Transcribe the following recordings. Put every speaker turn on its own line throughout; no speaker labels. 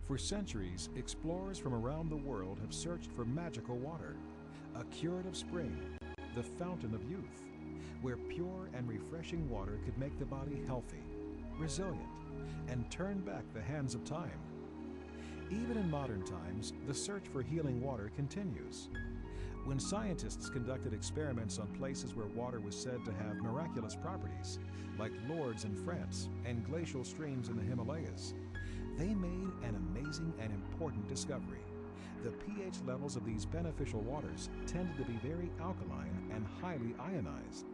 For centuries, explorers from around the world have searched for magical water, a curative spring, the fountain of youth, where pure and refreshing water could make the body healthy, resilient, and turn back the hands of time. Even in modern times, the search for healing water continues. When scientists conducted experiments on places where water was said to have miraculous properties, like Lourdes in France and glacial streams in the Himalayas, they made an amazing and important discovery. The pH levels of these beneficial waters tended to be very alkaline and highly ionized.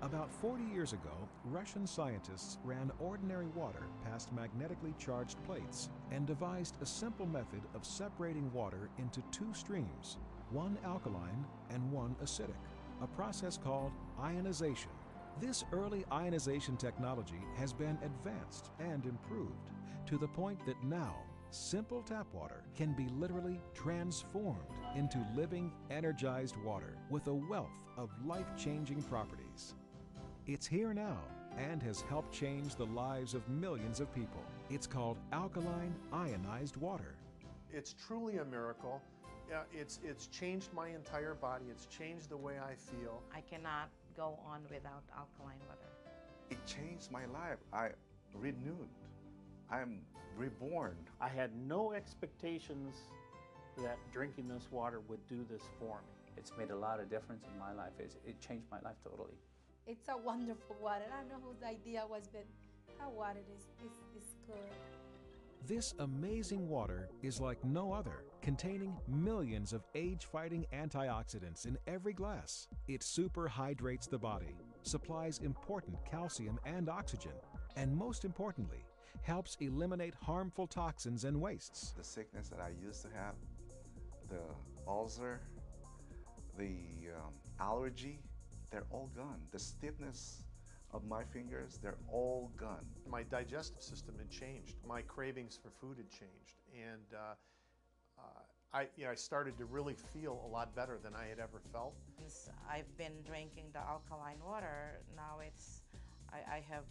About 40 years ago, Russian scientists ran ordinary water past magnetically charged plates and devised a simple method of separating water into two streams, one alkaline and one acidic, a process called ionization. This early ionization technology has been advanced and improved to the point that now simple tap water can be literally transformed into living, energized water with a wealth of life-changing properties. It's here now and has helped change the lives of millions of people. It's called alkaline ionized water.
It's truly a miracle. It's changed my entire body. It's changed the way I feel.
I cannot go on without alkaline water.
It changed my life. I renewed. I'm reborn.
I had no expectations that drinking this water would do this for me.
It's made a lot of difference in my life. It changed my life totally.
It's a wonderful water. I don't know whose idea was, but our water is good.
This amazing water is like no other, containing millions of age-fighting antioxidants in every glass. It superhydrates the body, supplies important calcium and oxygen, and most importantly, helps eliminate harmful toxins and wastes.
The sickness that I used to have, the ulcer, the allergy, they're all gone. The stiffness of my fingers, they're all gone.
My digestive system had changed. My cravings for food had changed. And I started to really feel a lot better than I had ever felt.
I've been drinking the alkaline water. Now I have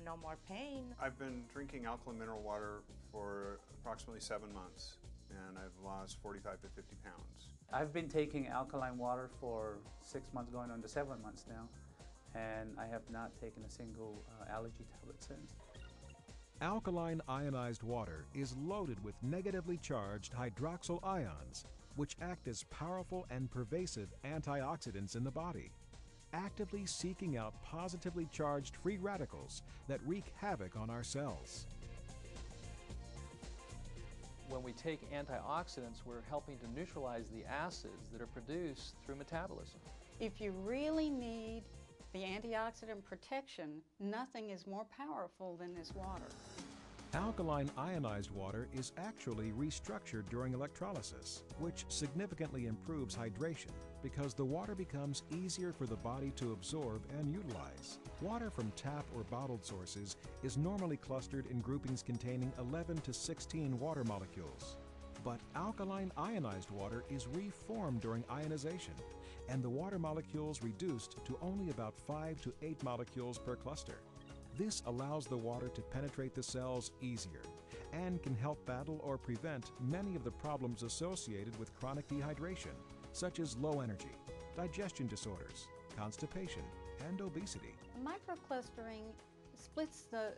no more pain.
I've been drinking alkaline mineral water for approximately 7 months, and I've lost 45 to 50 pounds.
I've been taking alkaline water for 6 months, going on to 7 months now, and I have not taken a single allergy tablet since.
Alkaline ionized water is loaded with negatively charged hydroxyl ions, which act as powerful and pervasive antioxidants in the body, actively seeking out positively charged free radicals that wreak havoc on our cells.
When we take antioxidants, we're helping to neutralize the acids that are produced through metabolism.
If you really need the antioxidant protection, nothing is more powerful than this water.
Alkaline ionized water is actually restructured during electrolysis, which significantly improves hydration because the water becomes easier for the body to absorb and utilize. Water from tap or bottled sources is normally clustered in groupings containing 11 to 16 water molecules. But alkaline ionized water is reformed during ionization, and the water molecules reduced to only about 5 to 8 molecules per cluster. This allows the water to penetrate the cells easier and can help battle or prevent many of the problems associated with chronic dehydration, such as low energy, digestion disorders, constipation, and obesity.
Microclustering splits the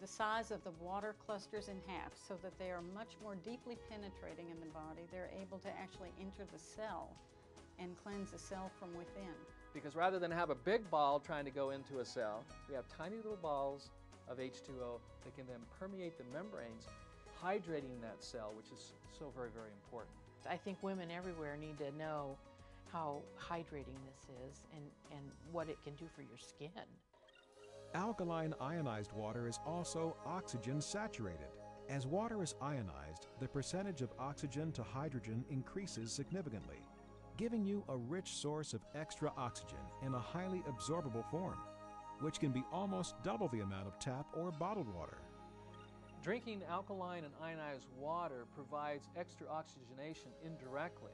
size of the water clusters in half so that they are much more deeply penetrating in the body. They're able to actually enter the cell and cleanse the cell from within.
Because rather than have a big ball trying to go into a cell, we have tiny little balls of H2O that can then permeate the membranes, hydrating that cell, which is so very, very important.
I think women everywhere need to know how hydrating this is and what it can do for your skin.
Alkaline ionized water is also oxygen saturated. As water is ionized, the percentage of oxygen to hydrogen increases significantly, giving you a rich source of extra oxygen in a highly absorbable form, which can be almost double the amount of tap or bottled water.
Drinking alkaline and ionized water provides extra oxygenation indirectly,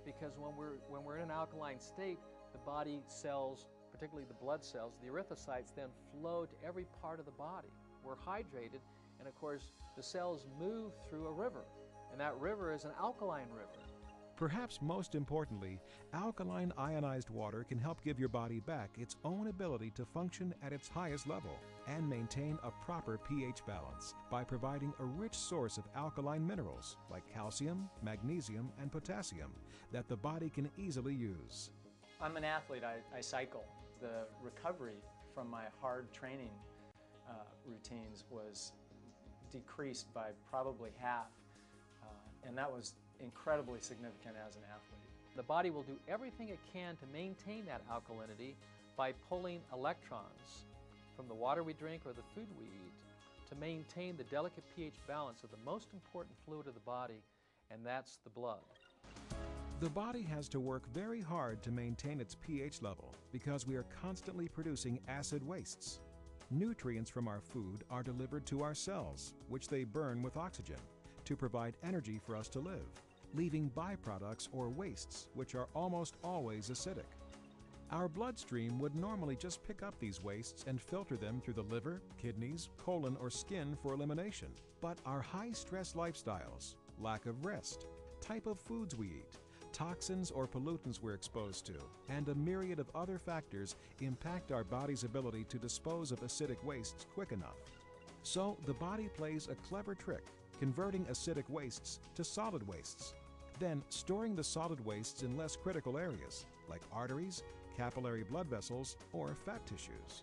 because when we're in an alkaline state, the body cells, particularly the blood cells, the erythrocytes, then flow to every part of the body. We're hydrated, And of course, the cells move through a river, and that river is an alkaline river.
Perhaps most importantly, alkaline ionized water can help give your body back its own ability to function at its highest level and maintain a proper pH balance by providing a rich source of alkaline minerals like calcium, magnesium, and potassium that the body can easily use.
I'm an athlete. I cycle. The recovery from my hard training routines was decreased by probably half, and that was incredibly significant as an athlete.
The body will do everything it can to maintain that alkalinity by pulling electrons from the water we drink or the food we eat to maintain the delicate pH balance of the most important fluid of the body, and that's the blood.
The body has to work very hard to maintain its pH level because we are constantly producing acid wastes. Nutrients from our food are delivered to our cells, which they burn with oxygen to provide energy for us to live, leaving byproducts or wastes, which are almost always acidic. Our bloodstream would normally just pick up these wastes and filter them through the liver, kidneys, colon, or skin for elimination. But our high-stress lifestyles, lack of rest, type of foods we eat, toxins or pollutants we're exposed to, and a myriad of other factors impact our body's ability to dispose of acidic wastes quick enough. So the body plays a clever trick, converting acidic wastes to solid wastes, then storing the solid wastes in less critical areas, like arteries, capillary blood vessels, or fat tissues.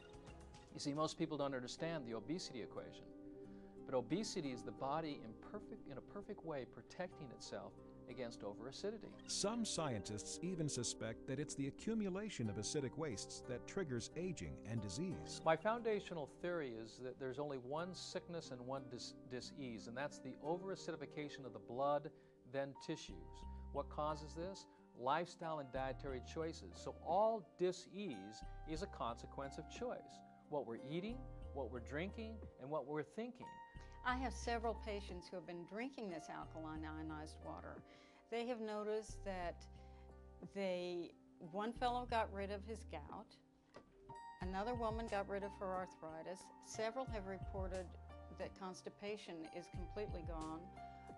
You see, most people don't understand the obesity equation, but obesity is the body in a perfect way protecting itself against overacidity.
Some scientists even suspect that it's the accumulation of acidic wastes that triggers aging and disease.
My foundational theory is that there's only one sickness and one dis-ease, and that's the overacidification of the blood, then tissues. What causes this? Lifestyle and dietary choices. So all dis-ease is a consequence of choice. What we're eating, what we're drinking, and what we're thinking.
I have several patients who have been drinking this alkaline ionized water. They have noticed that one fellow got rid of his gout, another woman got rid of her arthritis, several have reported that constipation is completely gone,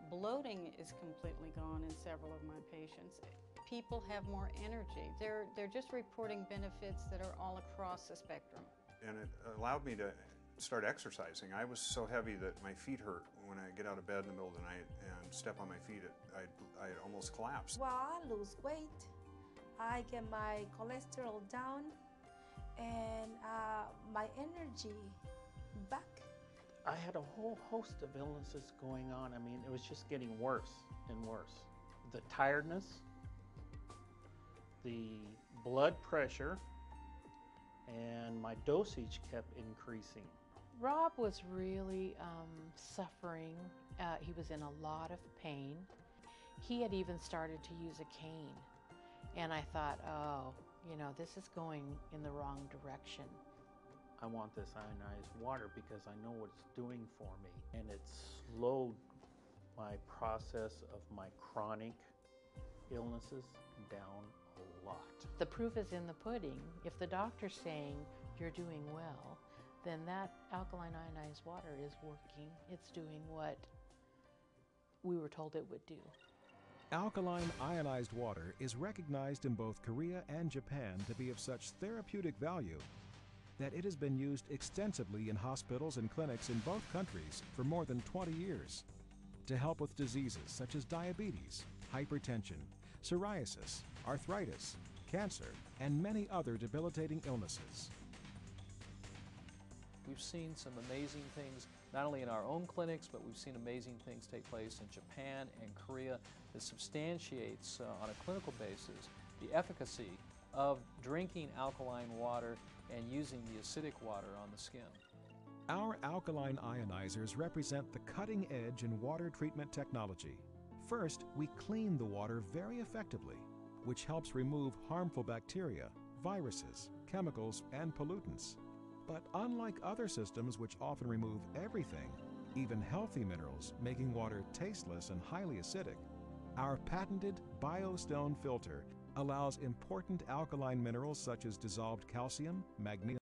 bloating is completely gone in several of my patients. People have more energy. They're just reporting benefits that are all across the spectrum.
And it allowed me to start exercising. I was so heavy that my feet hurt when I get out of bed in the middle of the night and step on my feet. I'd almost collapse.
While I lose weight, I get my cholesterol down and my energy back.
I had a whole host of illnesses going on. I mean, it was just getting worse and worse. The tiredness, the blood pressure, and my dosage kept increasing.
Rob was really suffering. He was in a lot of pain. He had even started to use a cane. And I thought, oh, you know, this is going in the wrong direction.
I want this ionized water because I know what it's doing for me. And it slowed my process of my chronic illnesses down a lot.
The proof is in the pudding. If the doctor's saying you're doing well, then that alkaline ionized water is working. It's doing what we were told it would do.
Alkaline ionized water is recognized in both Korea and Japan to be of such therapeutic value that it has been used extensively in hospitals and clinics in both countries for more than 20 years to help with diseases such as diabetes, hypertension, psoriasis, arthritis, cancer, and many other debilitating illnesses.
We've seen some amazing things, not only in our own clinics, but we've seen amazing things take place in Japan and Korea that substantiates on a clinical basis the efficacy of drinking alkaline water and using the acidic water on the skin.
Our alkaline ionizers represent the cutting edge in water treatment technology. First, we clean the water very effectively, which helps remove harmful bacteria, viruses, chemicals, and pollutants. But unlike other systems which often remove everything, even healthy minerals, making water tasteless and highly acidic, our patented BioStone filter allows important alkaline minerals such as dissolved calcium, magnesium,